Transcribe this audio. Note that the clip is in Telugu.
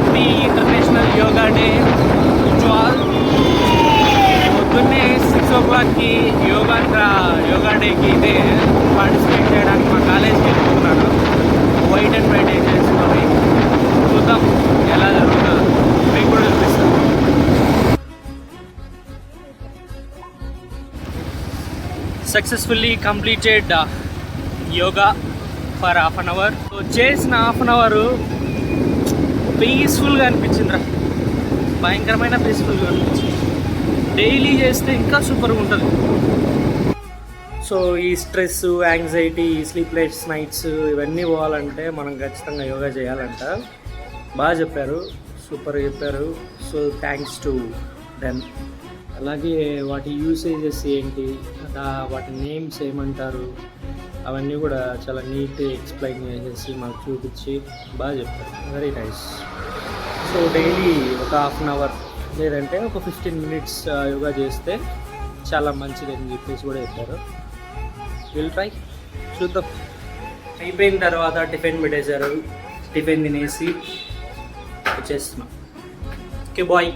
Happy international yoga day to all. పొద్దున్నే 6 o'clockకి యోగా డేకి ఇదే పార్టిసిపేట్ చేయడానికి మా కాలేజ్కి వెళ్తున్నాను. వైట్ అండ్ వైట్ వేసేసుకొని చూద్దాం ఎలా జరుగుతుందో, మీకు కూడా చూపిస్తాను. Successfully completed yoga for half an hour. So చేసిన హాఫ్ అన్ అవర్ పీస్ఫుల్గా అనిపించిందిరా, భయంకరమైన పీస్ఫుల్గా అనిపించింది. డైలీ చేస్తే ఇంకా సూపర్గా ఉంటుంది. సో ఈ స్ట్రెస్, యాంగ్జైటీ, స్లీప్లెస్ నైట్స్ ఇవన్నీ పోవాలంటే మనం ఖచ్చితంగా యోగా చేయాలంట. బాగా చెప్పారు, సూపర్ చెప్పారు. So thanks to them. అలాగే వాటి యూసేజెస్ ఏంటి, వాటి నేమ్స్ ఏమంటారు, అవన్నీ కూడా చాలా నీట్గా ఎక్స్ప్లెయిన్ చేసేసి మాకు చూపించి బాగా చెప్పారు. Very nice. సో డైలీ ఒక హాఫ్ అన్ అవర్ లేదంటే ఒక 15 minutes యోగా చేస్తే చాలా మంచిది అని చెప్పేసి కూడా చెప్పారు. విల్ ట్రై, చూద్దాం. అయిపోయిన తర్వాత టిఫిన్ పెట్టేశారు. టిఫిన్ తినేసి వచ్చేస్తున్నాం. Okay bye.